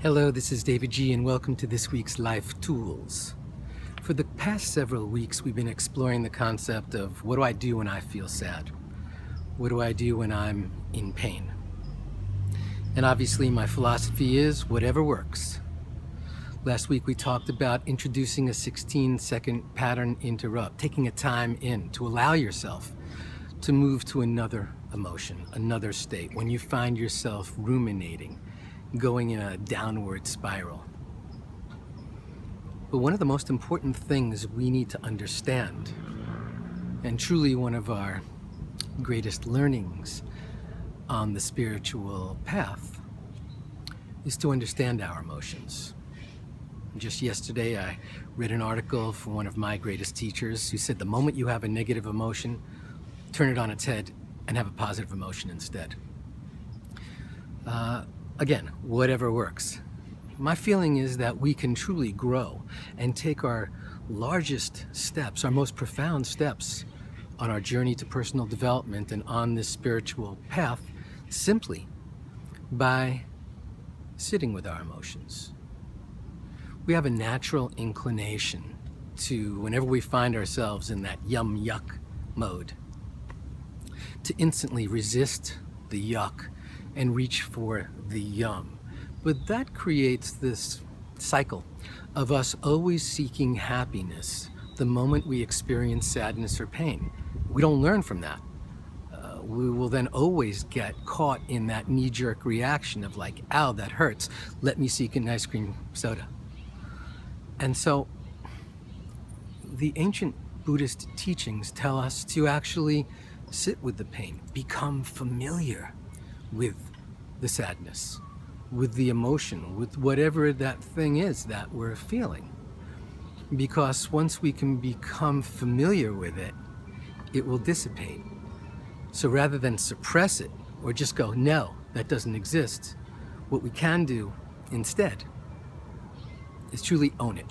Hello, this is davidji and welcome to this week's Life Tools. For the past several weeks, we've been exploring the concept of what do I do when I feel sad? What do I do when I'm in pain? And obviously my philosophy is whatever works. Last week we talked about introducing a 16-second pattern interrupt, taking a time in to allow yourself to move to another emotion, another state, when you find yourself ruminating, going in a downward spiral. But one of the most important things we need to understand, and truly one of our greatest learnings on the spiritual path, is to understand our emotions. Just yesterday I read an article from one of my greatest teachers who said the moment you have a negative emotion, turn it on its head and have a positive emotion instead. Again, whatever works. My feeling is that we can truly grow and take our largest steps, our most profound steps on our journey to personal development and on this spiritual path simply by sitting with our emotions. We have a natural inclination to, whenever we find ourselves in that yum yuck mode, to instantly resist the yuck and reach for the yum. But that creates this cycle of us always seeking happiness the moment we experience sadness or pain. We don't learn from that. We will then always get caught in that knee-jerk reaction of like, ow, that hurts. Let me seek an ice cream soda. And so the ancient Buddhist teachings tell us to actually sit with the pain, become familiar with the sadness, with the emotion, with whatever that thing is that we're feeling. Because once we can become familiar with it, it will dissipate. So rather than suppress it or just go, no, that doesn't exist, what we can do instead is truly own it.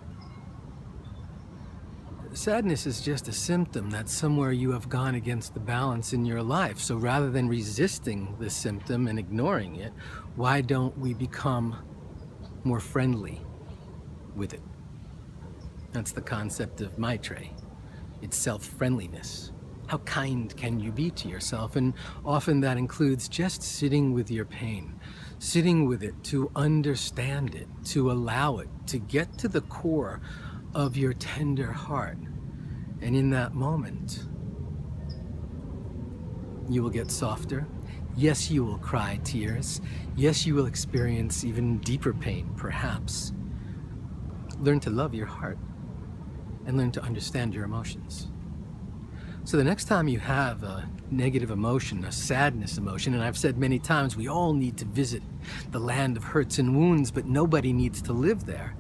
Sadness is just a symptom that somewhere you have gone against the balance in your life. So rather than resisting the symptom and ignoring it, why don't we become more friendly with it? That's the concept of Maitreya. It's self-friendliness. How kind can you be to yourself? And often that includes just sitting with your pain, sitting with it to understand it, to allow it, to get to the core of your tender heart. And in that moment, you will get softer. Yes, you will cry tears. Yes, you will experience even deeper pain, perhaps. Learn to love your heart and learn to understand your emotions. So the next time you have a negative emotion, a sadness emotion, and I've said many times, we all need to visit the land of hurts and wounds, but nobody needs to live there.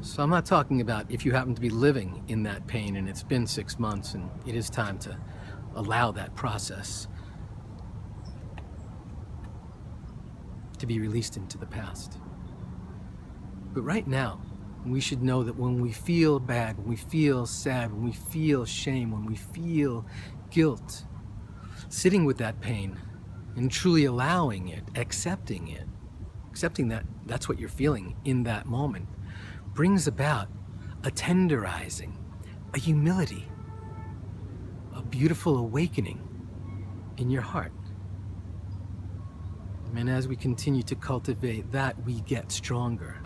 So I'm not talking about if you happen to be living in that pain and it's been 6 months and it is time to allow that process to be released into the past. But right now, we should know that when we feel bad, when we feel sad, when we feel shame, when we feel guilt, sitting with that pain and truly allowing it, accepting that that's what you're feeling in that moment, brings about a tenderizing, a humility, a beautiful awakening in your heart. And as we continue to cultivate that, we get stronger.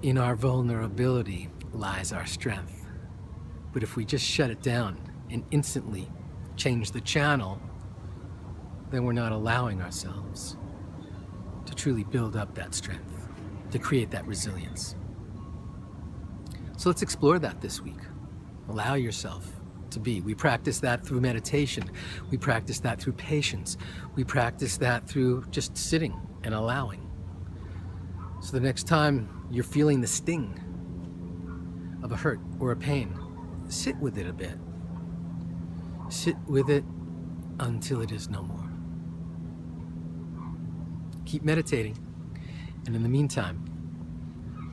In our vulnerability lies our strength. But if we just shut it down and instantly change the channel, then we're not allowing ourselves to truly build up that strength, to create that resilience. So let's explore that this week. Allow yourself to be. We practice that through meditation. We practice that through patience. We practice that through just sitting and allowing. So the next time you're feeling the sting of a hurt or a pain, sit with it a bit. Sit with it until it is no more. Keep meditating. And in the meantime,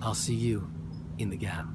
I'll see you in the gap.